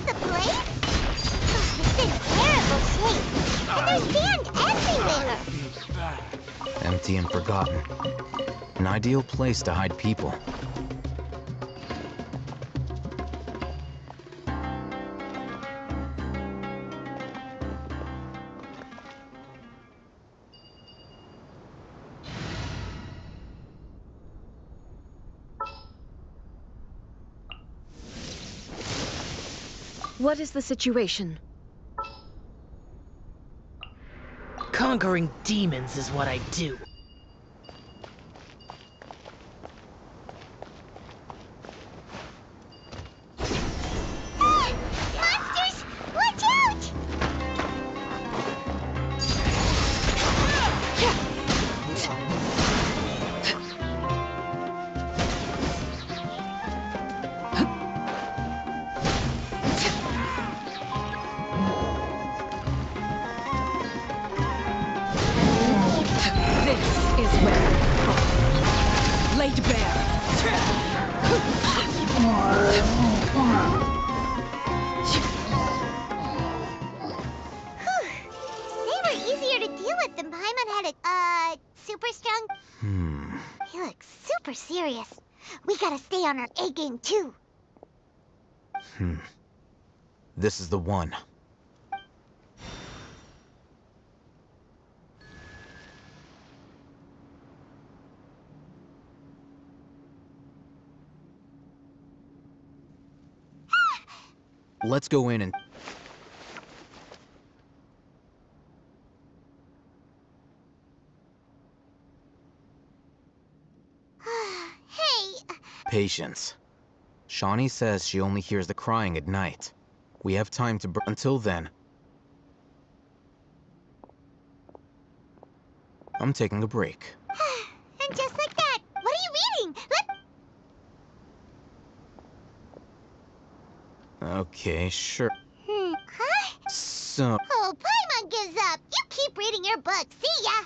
The place? Oh, it's in terrible shape. And there's sand everywhere. Empty and forgotten. An ideal place to hide people. What is the situation? Conquering demons is what I do. Monsters! Watch out! This is where I fall. Laid bare. They were easier to deal with than Paimon had super strong. He looks super serious. We gotta stay on our A game too. This is the one. Let's go in and... Hey, Patience. Shawnee says she only hears the crying at night. We have time to... Until then... I'm taking a break. and just like that, what are you reading? Okay, sure. Huh? So... Oh, Paimon gives up. You keep reading your book. See ya.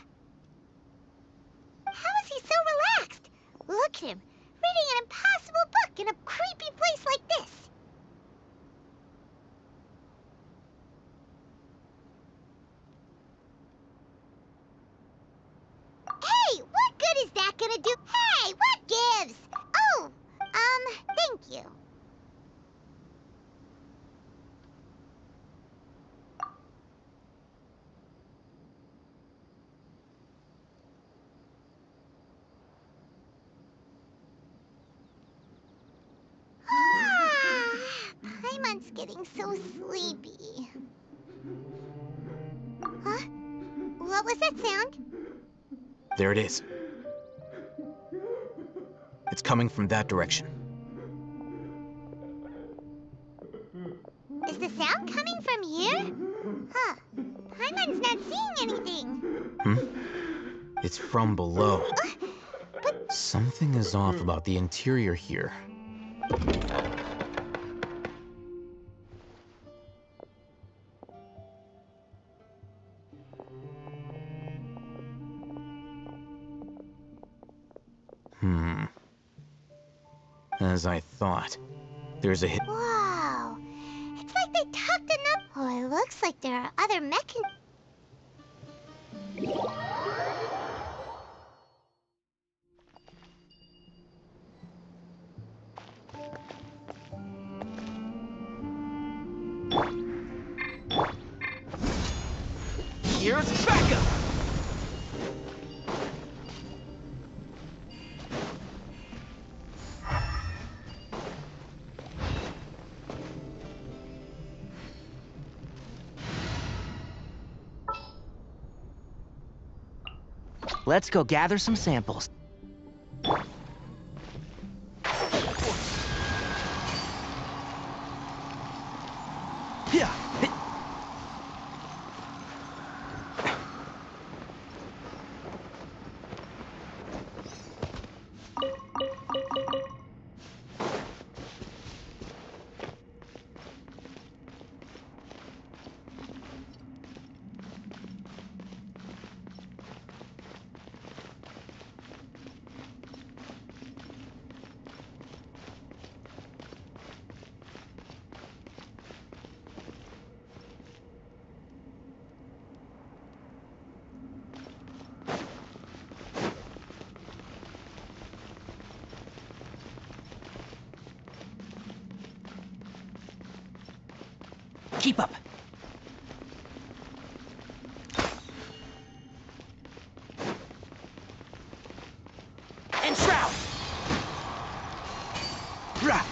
How is he so relaxed? Look at him, reading an impossible book in a creepy place like this. Hey, what good is that gonna do? Hey, what gives? Oh, thank you. Paimon's getting so sleepy. Huh? What was that sound? There it is. It's coming from that direction. Is the sound coming from here? Huh. Paimon's not seeing anything. It's from below. But Something is off about the interior here. As I thought. There's a hit. whoa. It's like they tucked enough. Oh, it looks like there are other Here's backup! Let's go gather some samples. Yeah. Keep up. And shroud. Rah.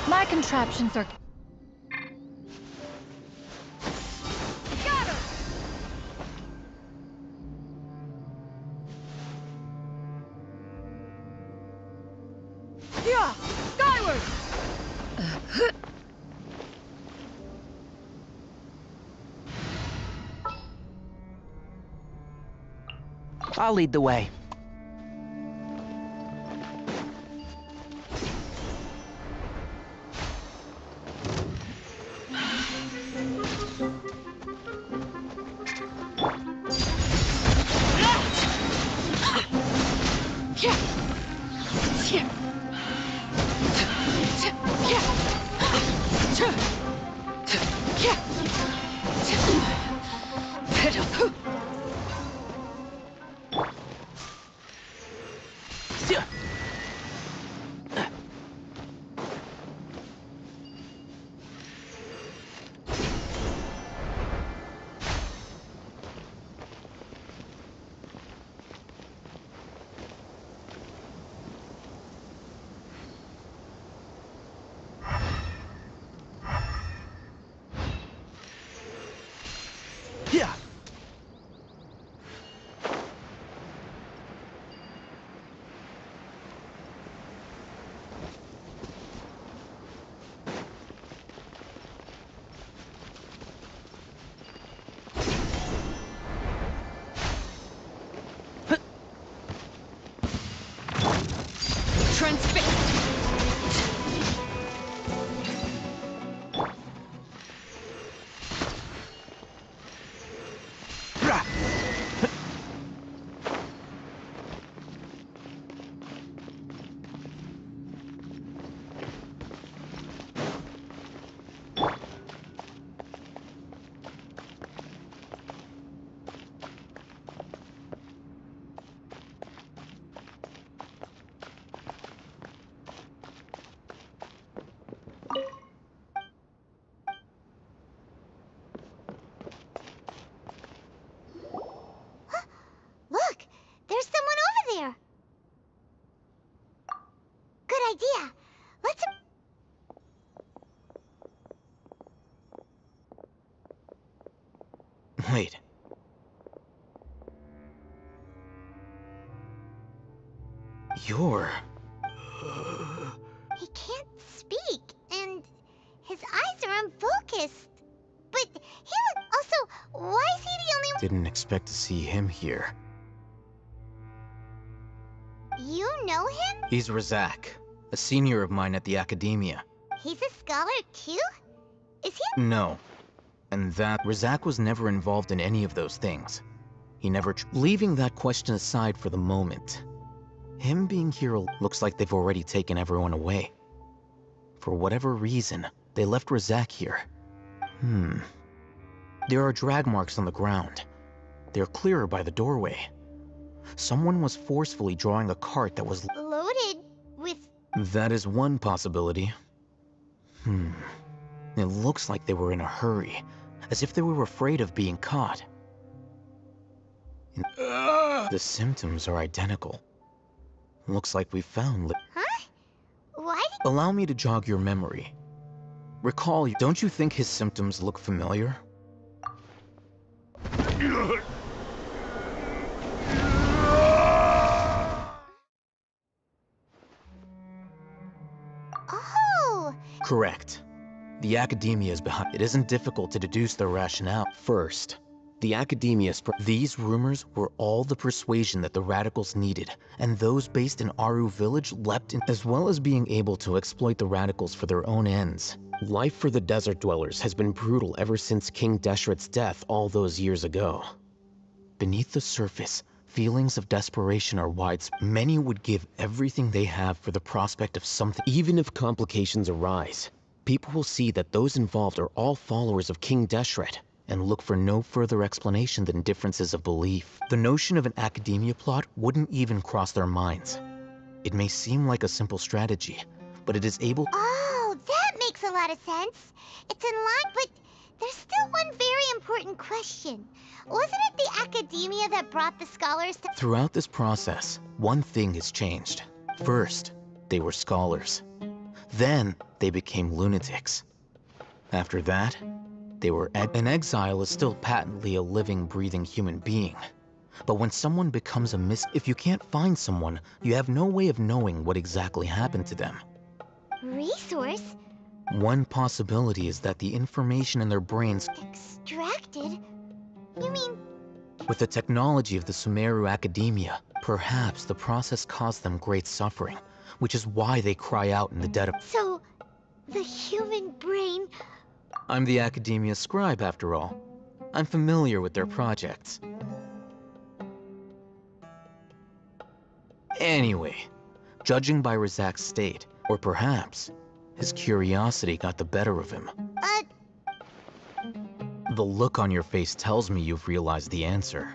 My contraptions are... Got her! Yeah! Skyward! I'll lead the way. Look! There's someone over there! Good idea. Let's... Wait. You're... He can't speak, and his eyes are unfocused. But he also, why is he the only one? Didn't expect to see him here. You know him? He's Razak, a senior of mine at the academia. He's a scholar too? Is he? No. And that Razak was never involved in any of those things. He never leaving that question aside for the moment. Him being here looks like they've already taken everyone away. For whatever reason, they left Razak here. There are drag marks on the ground. They're clearer by the doorway. Someone was forcefully drawing a cart that was Loaded with That is one possibility. It looks like they were in a hurry, as if they were afraid of being caught. The symptoms are identical. Looks like we found... Huh? What? Allow me to jog your memory. Recall, don't you think his symptoms look familiar? Oh! Correct. The academia is behind. It isn't difficult to deduce their rationale. First, the academia these rumors were all the persuasion that the radicals needed, and those based in Aru village leapt in, as well as being able to exploit the radicals for their own ends. Life for the desert dwellers has been brutal ever since King Deshret's death all those years ago. Beneath the surface, feelings of desperation are widespread. Many would give everything they have for the prospect of something. Even if complications arise, people will see that those involved are all followers of King Deshret, and look for no further explanation than differences of belief. The notion of an academia plot wouldn't even cross their minds. It may seem like a simple strategy, but it is able... Oh, that makes a lot of sense. It's in line, but there's still one very important question. Wasn't it the academia that brought the scholars to... Throughout this process, one thing has changed. First, they were scholars. Then, they became lunatics. After that, they were an exile is still patently a living, breathing human being. But when someone becomes a if you can't find someone, you have no way of knowing what exactly happened to them. Resource? One possibility is that the information in their brains... Extracted? You mean... With the technology of the Sumeru Academia, perhaps the process caused them great suffering, which is why they cry out in the dead of... So, the human brain... I'm the Academia scribe, after all. I'm familiar with their projects. Anyway, judging by Razak's state, or perhaps his curiosity got the better of him. The look on your face tells me you've realized the answer.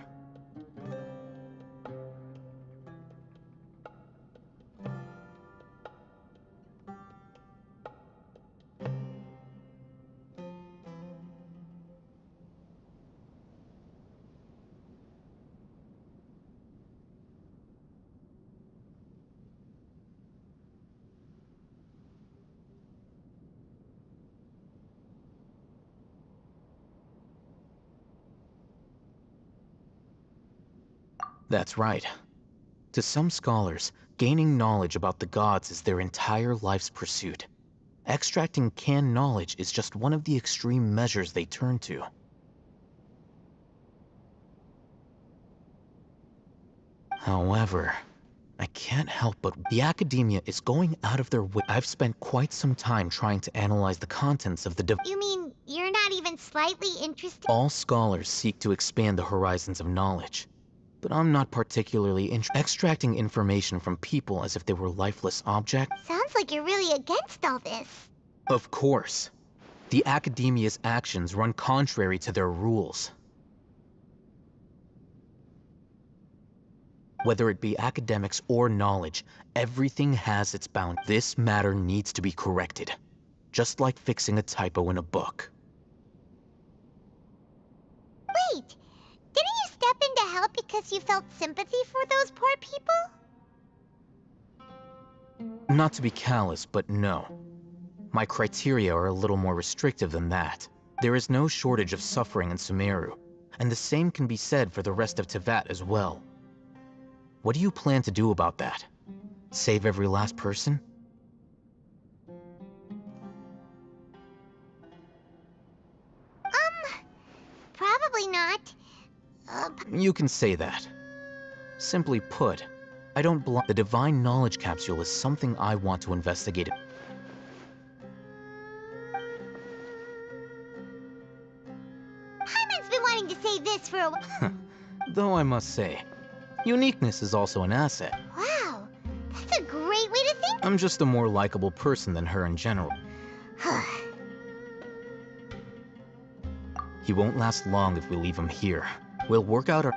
That's right. To some scholars, gaining knowledge about the gods is their entire life's pursuit. Extracting canned knowledge is just one of the extreme measures they turn to. However, I can't help but... The academia is going out of their way. I've spent quite some time trying to analyze the contents of the... You mean you're not even slightly interested? All scholars seek to expand the horizons of knowledge. But I'm not particularly extracting information from people as if they were lifeless objects. Sounds like you're really against all this. Of course. The academia's actions run contrary to their rules. Whether it be academics or knowledge, everything has its bound. This matter needs to be corrected, just like fixing a typo in a book. Wait, didn't you step in to help because you felt sympathy for those poor people? Not to be callous, but no. My criteria are a little more restrictive than that. There is no shortage of suffering in Sumeru, and the same can be said for the rest of Teyvat as well. What do you plan to do about that? Save every last person? Probably not. You can say that. Simply put, I don't the Divine Knowledge Capsule is something I want to investigate. Paimon's been wanting to say this for a while. Though I must say, uniqueness is also an asset. Wow, that's a great way to think. I'm just a more likable person than her in general. He won't last long if we leave him here. We'll work out our...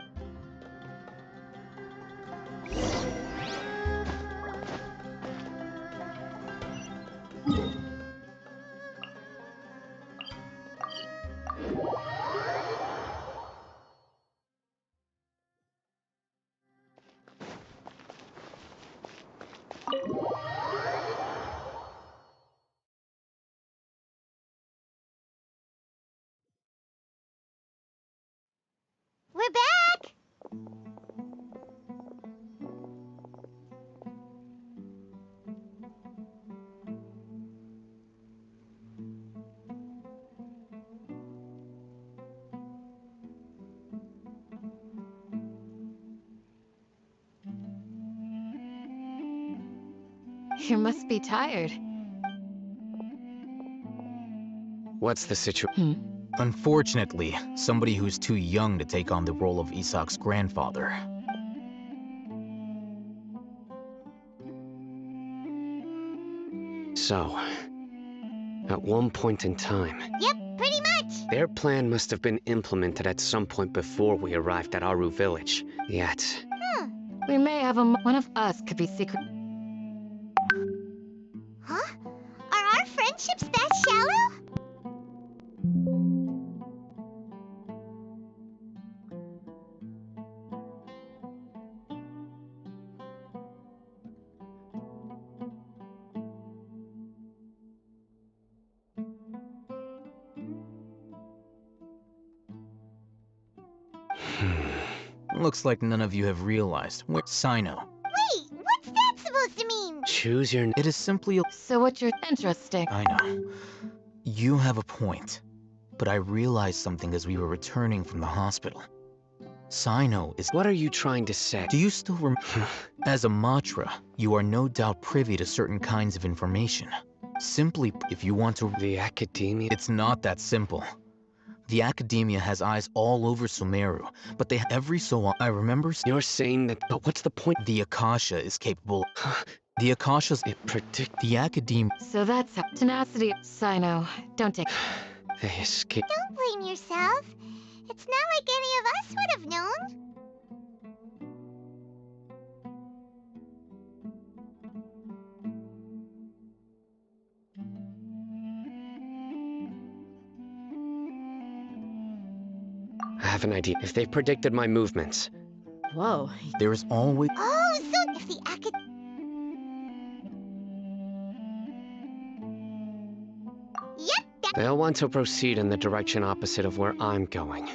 You must be tired. What's the situation? Unfortunately, somebody who's too young to take on the role of Isak's grandfather. So, at one point in time, Yep, pretty much. their plan must have been implemented at some point before we arrived at Aru village. Yet, We may have one of us could be secret. Huh? Are our friendships that shallow? Looks like none of you have realized where Sino. Wait, what's that supposed to mean? choose your... It is simply a... So what's your interesting? I know. You have a point. But I realized something as we were returning from the hospital. Sino is... What are you trying to say? Do you still remember? As a Matra, you are no doubt privy to certain kinds of information. Simply, if you want to... The academia? It's not that simple. The academia has eyes all over Sumeru, but they every so often... I remember... You're saying that... But what's the point? The Akasha is capable... The Akasha's... It predict... The academia... So that's how tenacity. Sino, don't take. They escape... Don't blame yourself. It's not like any of us would have known. I have an idea. If they predicted my movements, Whoa. There is always... Oh, so if the Yep, that... they'll want to proceed in the direction opposite of where I'm going.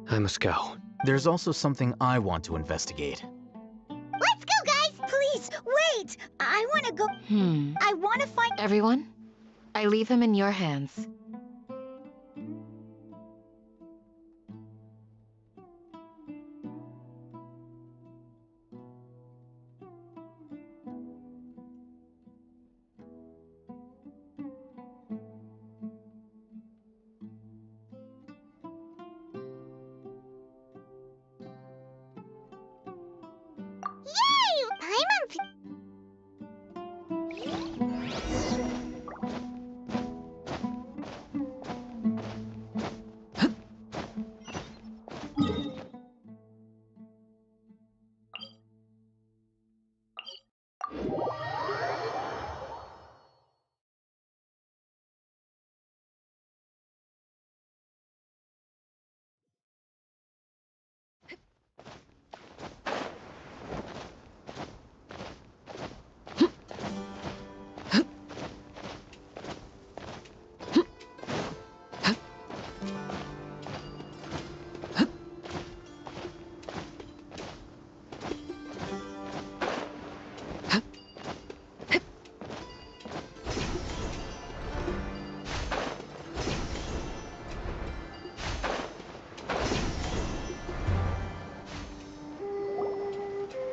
I must go. There's also something I want to investigate. Let's go, guys! Please, wait! I want to go... I want to find... Everyone, I leave him in your hands. Yay! Paimon...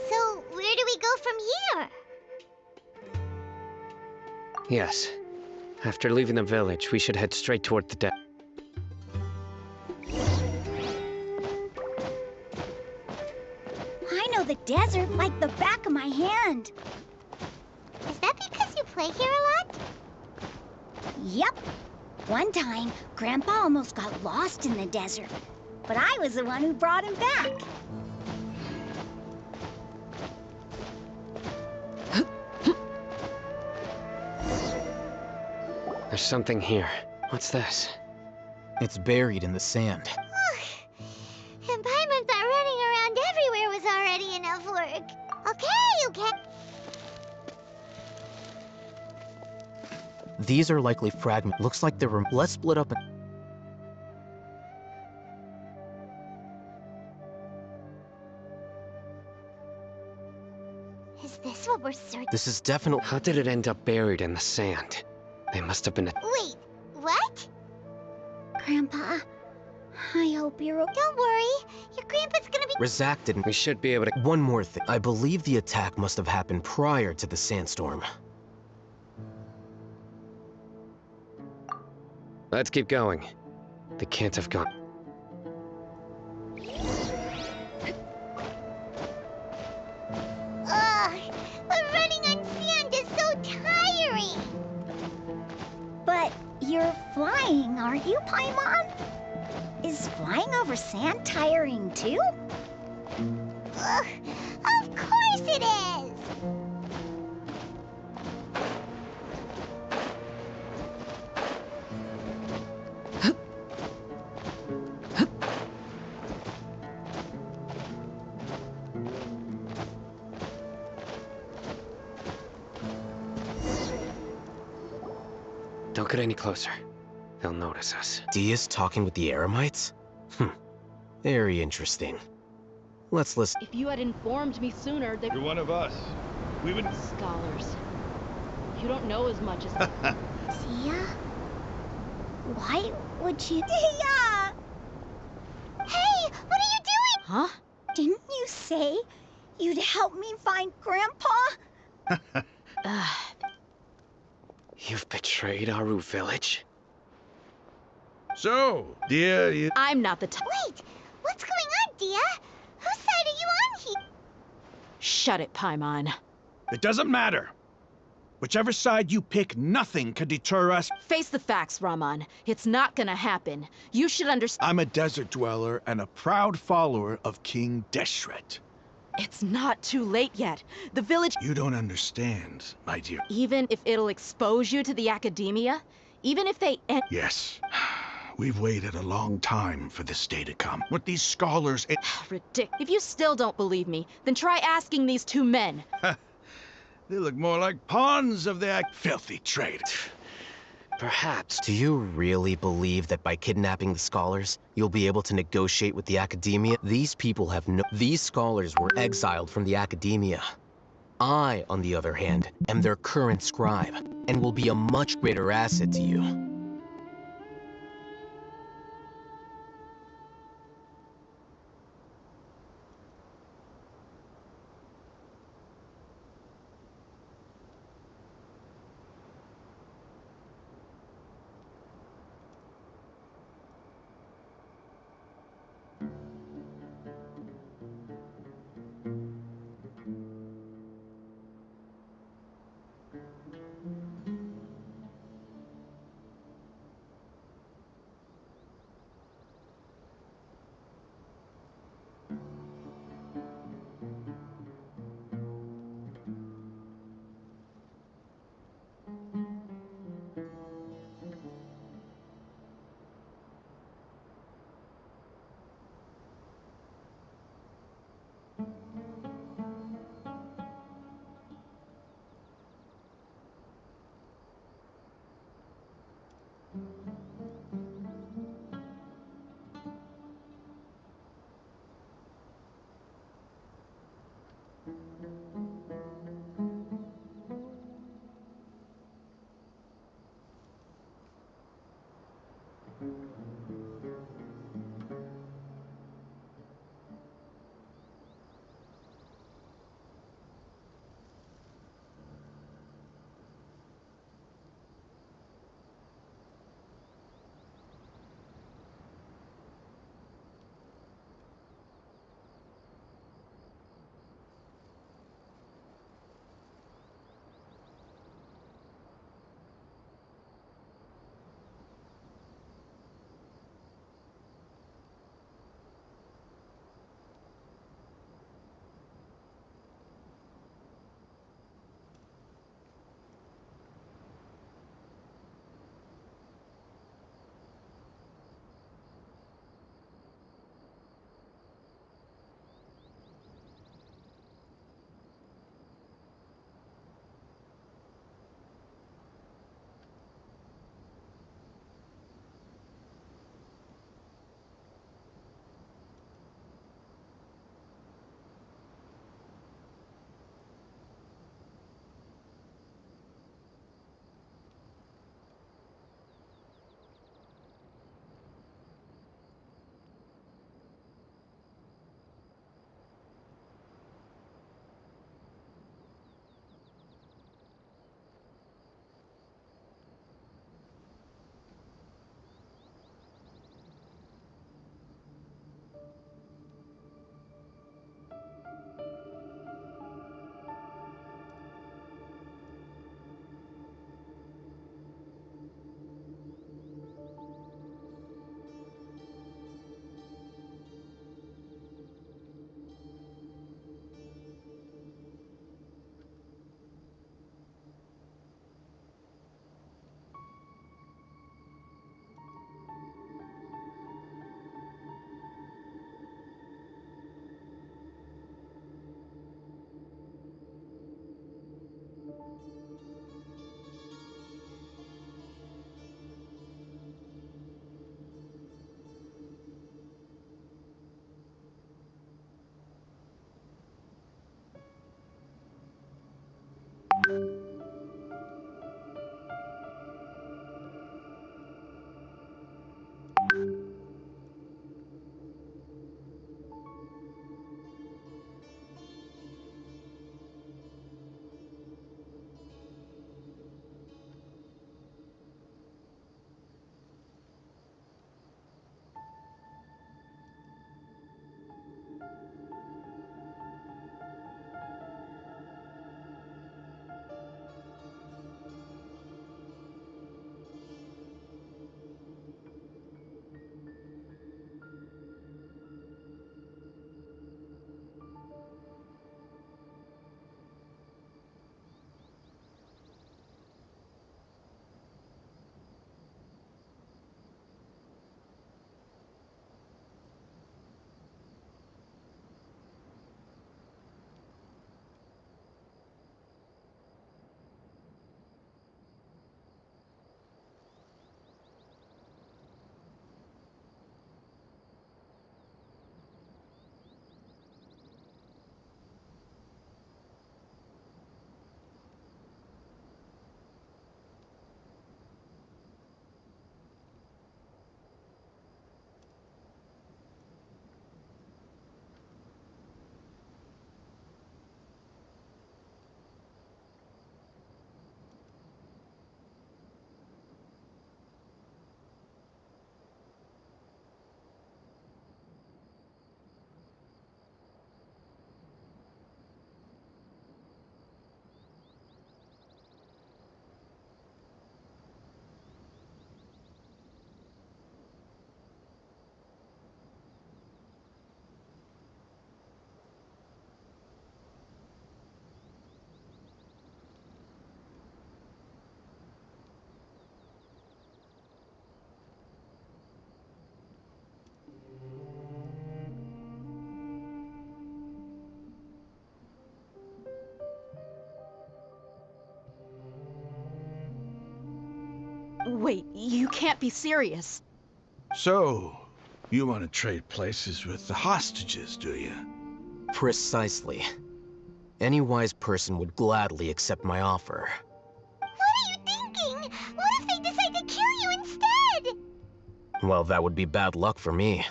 So, where do we go from here? Yes. After leaving the village, we should head straight toward the deck. I know the desert like the back of my hand. Is that because you play here a lot? Yep. One time, Grandpa almost got lost in the desert, but I was the one who brought him back. There's something here. What's this? It's buried in the sand. And Paimon thought running around everywhere was already enough work. Okay. These are likely fragments. Looks like they were less split up. this what we're searching? This is definitely... How did it end up buried in the sand? They must have been a... Wait, what? Grandpa, I hope you're okay. Don't worry, your grandpa's gonna be... Razak didn't... We should be able to... One more thing. I believe the attack must have happened prior to the sandstorm. Let's keep going. They can't have gone... Ugh, but running on sand is so tiring. But you're flying, aren't you, Paimon? Is flying over sand tiring too? Ugh, of course it is! Don't get any closer. They'll notice us. Dia's talking with the Eremites? Very interesting. Let's listen. If you had informed me sooner, they... You're one of us. We would... Scholars. You don't know as much as... Dia? Why would you... Dia! Hey, what are you doing? Huh? Didn't you say you'd help me find Grandpa? You've betrayed Aru Village? So, dear, you... I'm not the Wait, what's going on, Dia? Whose side are you on here? Shut it, Paimon. It doesn't matter. Whichever side you pick, nothing can deter us. Face the facts, Raman. It's not gonna happen. You should understand. I'm a desert dweller and a proud follower of King Deshret. It's not too late yet. The village... You don't understand, my dear. Even if it'll expose you to the academia, even if they... Yes. We've waited a long time for this day to come. With these scholars... Ridiculous. If you still don't believe me, then try asking these two men. They look more like pawns of the filthy trade. Perhaps. Do you really believe that by kidnapping the scholars, you'll be able to negotiate with the academia? These people have no... These scholars were exiled from the academia. I, on the other hand, am their current scribe, and will be a much greater asset to you. Wait, you can't be serious. So, you want to trade places with the hostages, do you? Precisely. Any wise person would gladly accept my offer. What are you thinking? What if they decide to kill you instead? Well, that would be bad luck for me.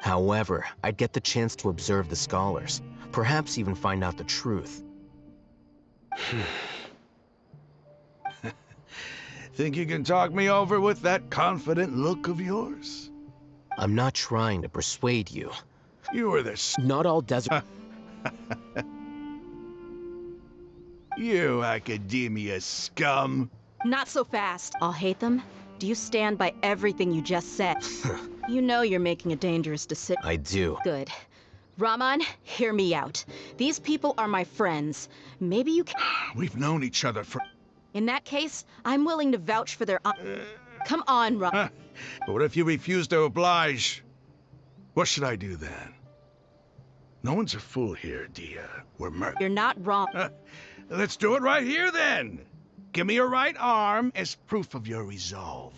However, I'd get the chance to observe the scholars, perhaps even find out the truth. Think you can talk me over with that confident look of yours? I'm not trying to persuade you. You were the Not all desert... You academia scum. Not so fast. I'll hate them. Do you stand by everything you just said? You know you're making a dangerous decision. I do. Good. Raman, hear me out. These people are my friends. Maybe you can... We've known each other for... In that case, I'm willing to vouch for their... Come on, Raman. But what if you refuse to oblige? What should I do then? No one's a fool here, Dia. We're You're not wrong. Let's do it right here, then. Give me your right arm as proof of your resolve.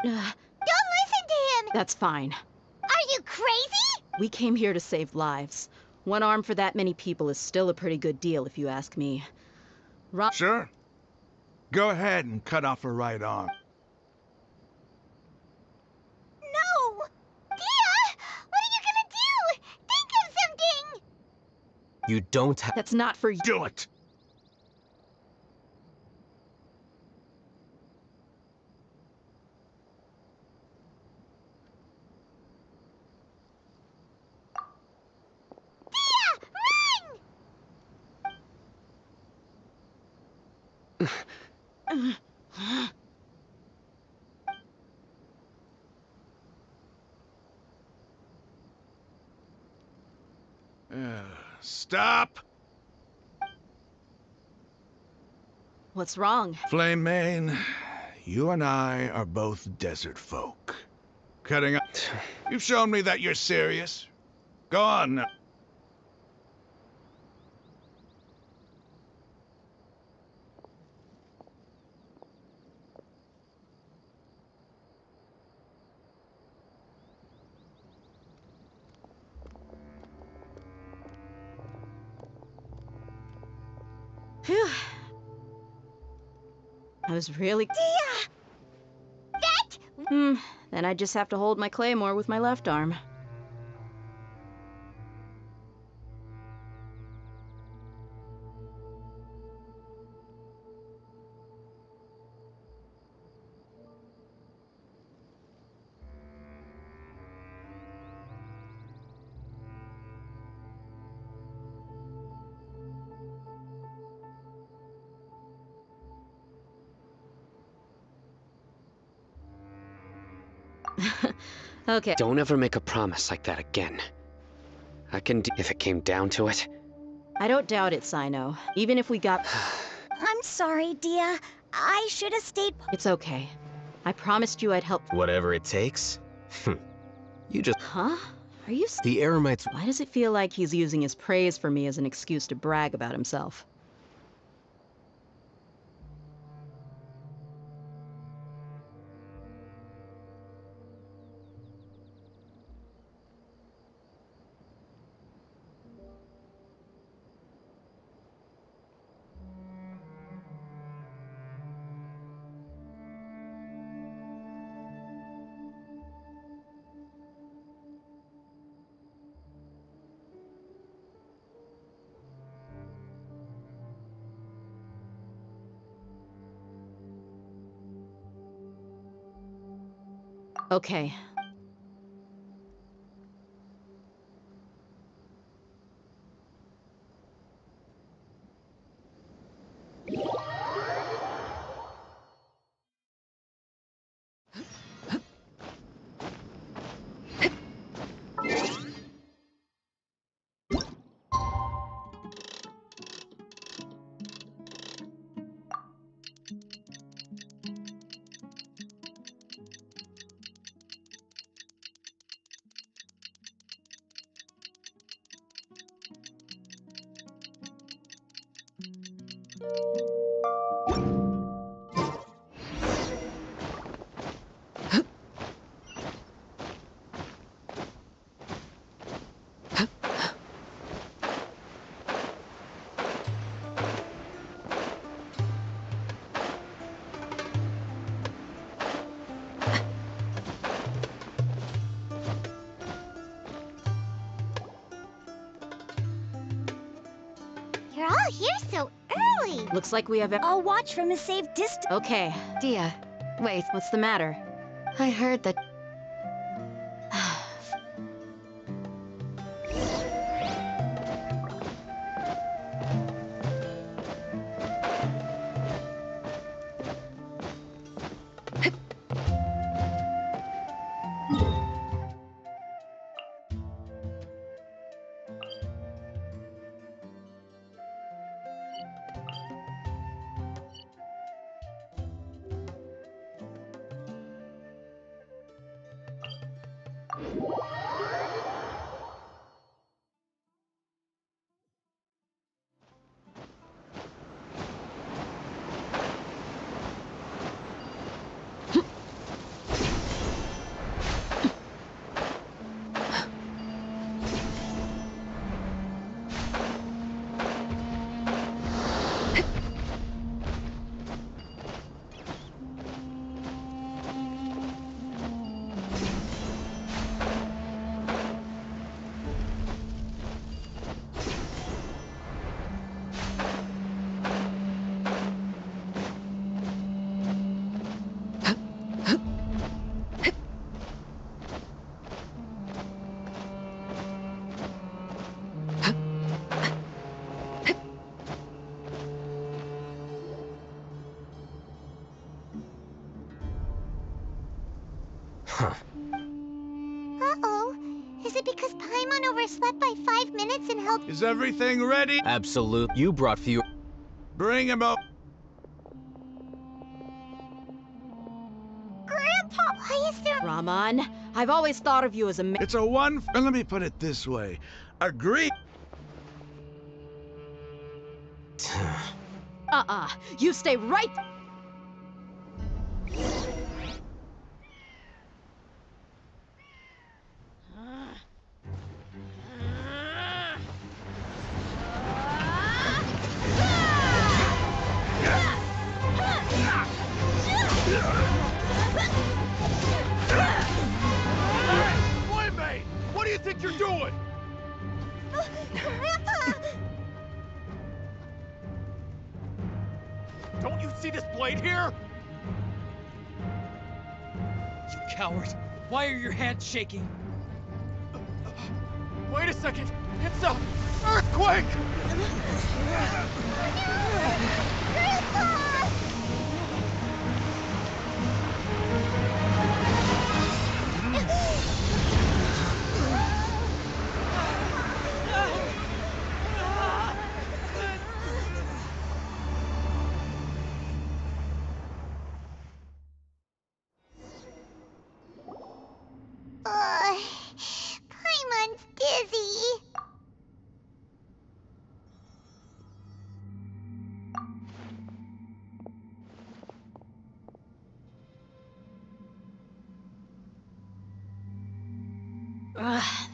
Don't listen to him! That's fine. Are you crazy? We came here to save lives. One arm for that many people is still a pretty good deal, if you ask me. Sure. Go ahead and cut off her right arm. No! Dia! What are you gonna do? Think of something! You don't have... That's not for you. Do it! Stop! What's wrong? Flame Mane, you and I are both desert folk. Cutting up. You've shown me that you're serious. Go on now. Phew. I was really... Dia! That... Then I just have to hold my claymore with my left arm. Okay. Don't ever make a promise like that again. I can do if it came down to it. I don't doubt it, Sino. Even if we got... I'm sorry, Dia. I should have stayed... It's okay. I promised you I'd help... Whatever it takes? You just... Huh? Are you... The Eremites... Why does it feel like he's using his praise for me as an excuse to brag about himself? Okay. You're all here so early. Looks like we have I'll watch from a safe distance. Okay, Dia, wait, what's the matter? I heard that... Uh-oh. Is it because Paimon overslept by 5 minutes and held... Is everything ready? Absolute. You brought few. Bring him up. Grandpa, why is there... Raman, I've always thought of you as a man. It's a one... And let me put it this way. Agree. You stay right... Boy, what do you think you're doing? Grandpa! Don't you see this blade here? You coward! Why are your hands shaking? Wait a second! It's a earthquake! Grandpa! Paimon's dizzy.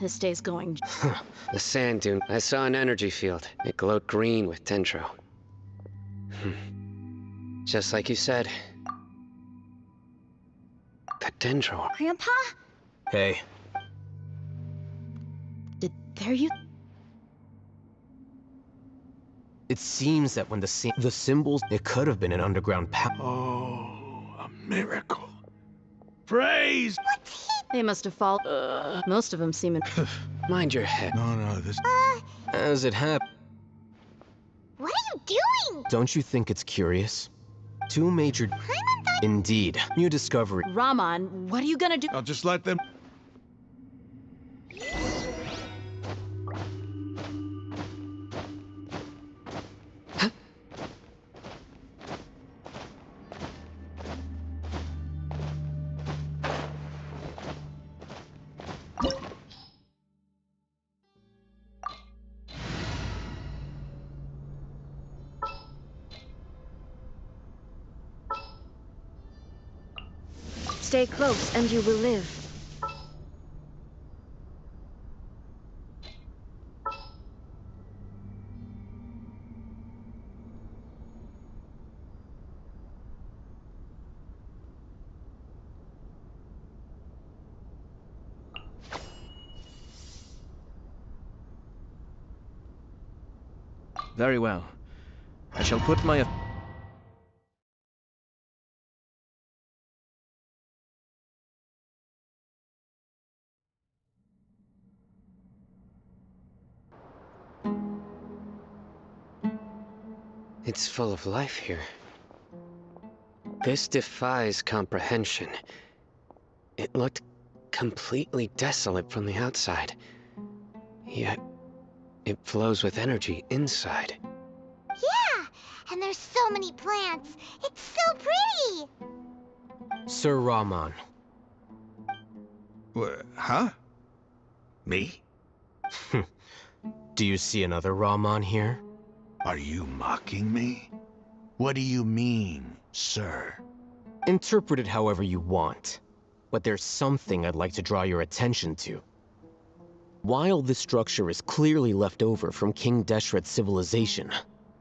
This day's going... The sand dune. I saw an energy field. It glowed green with dendro. Just like you said. The dendro. Grandpa? Hey, There you... it seems that when the symbols, it could have been an underground path. Oh, a miracle. Praise! They must have fallen... Most of them seem... Mind your head. No, this... As it happened, What are you doing? don't you think it's curious? Two major... Paimon thought... Indeed, new discovery. Raman, what are you gonna do? I'll just let them... Stay close and you will live. Very well. I shall put my... It's full of life here. This defies comprehension. It looked completely desolate from the outside. Yet, it flows with energy inside. Yeah, and there's so many plants. It's so pretty. Sir Rahman. Huh? Me? Do you see another Rahman here? Are you mocking me? What do you mean, sir? Interpret it however you want. But there's something I'd like to draw your attention to. While this structure is clearly left over from King Deshret's civilization,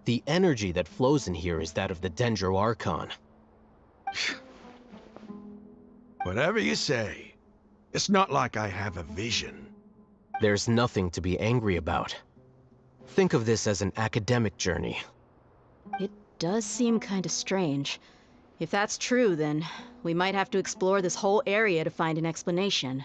the energy that flows in here is that of the Dendro Archon. Whatever you say. It's not like I have a vision. There's nothing to be angry about. Think of this as an academic journey. It does seem kinda strange. If that's true, then we might have to explore this whole area to find an explanation.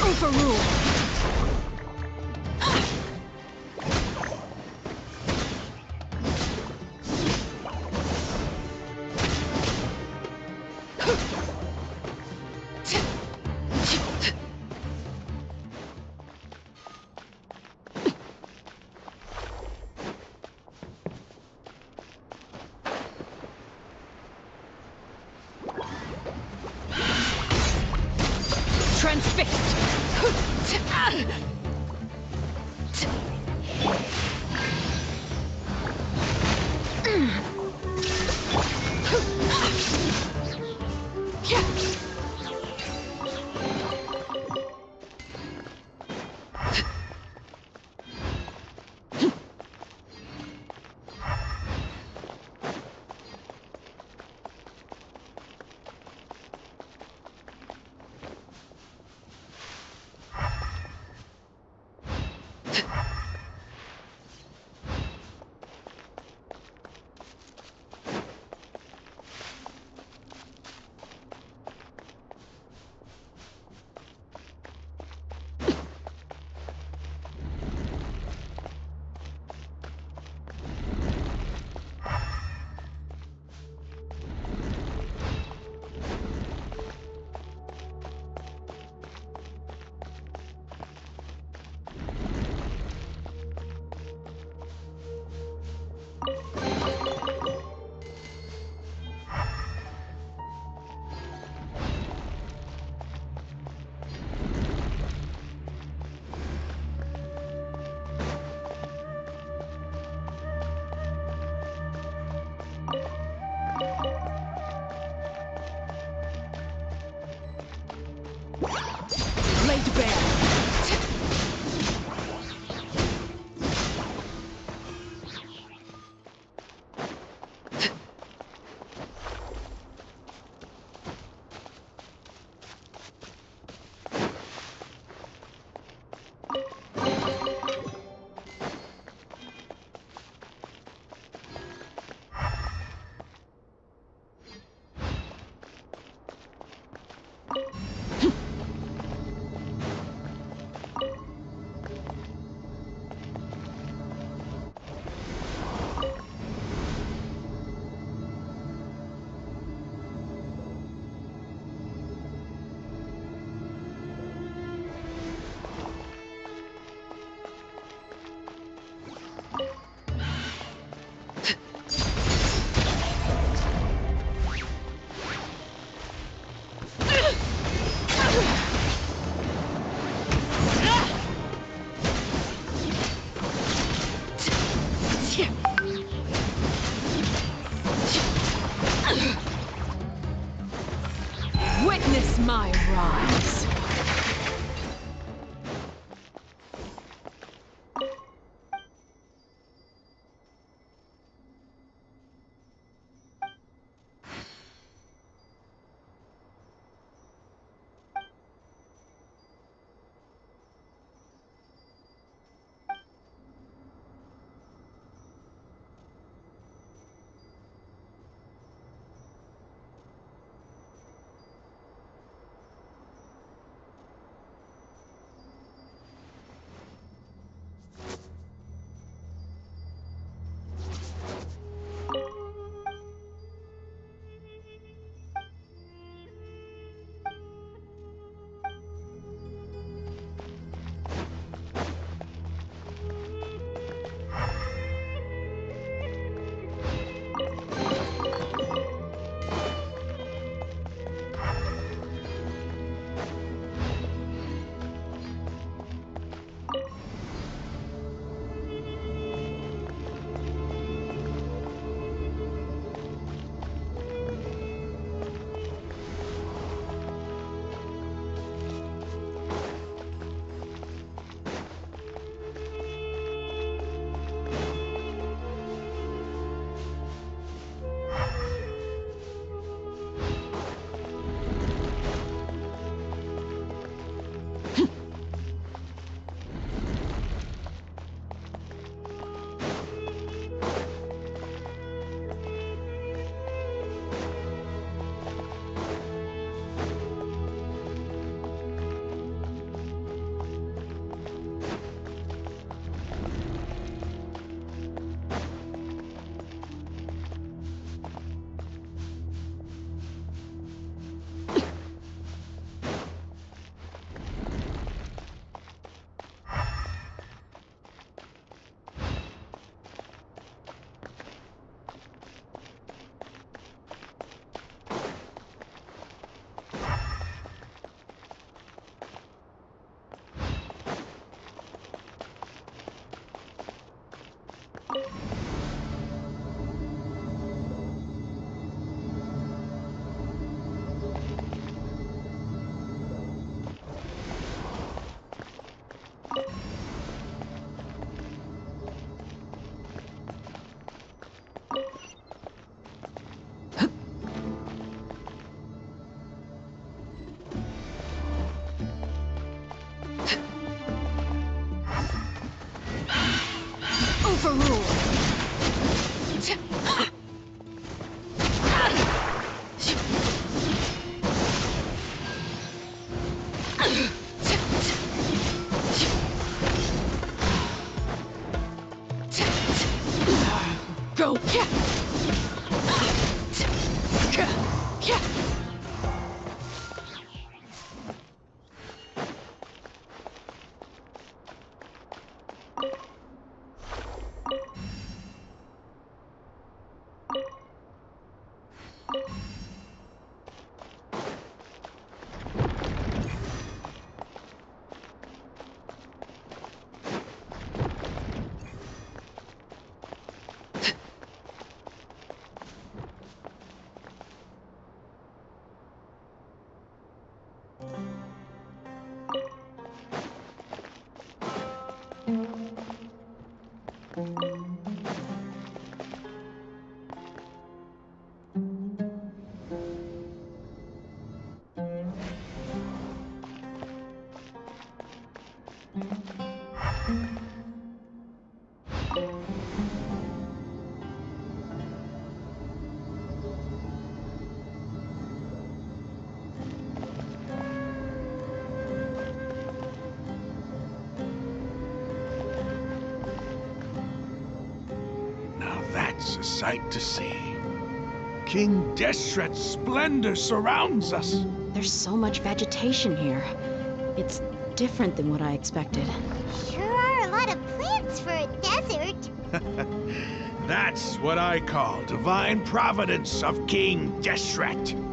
Overruled. Transfixed! Witness my rise. Go! That's a sight to see. King Deshret's splendor surrounds us. There's so much vegetation here. It's different than what I expected. Sure are a lot of plants for a desert. That's what I call divine providence of King Deshret.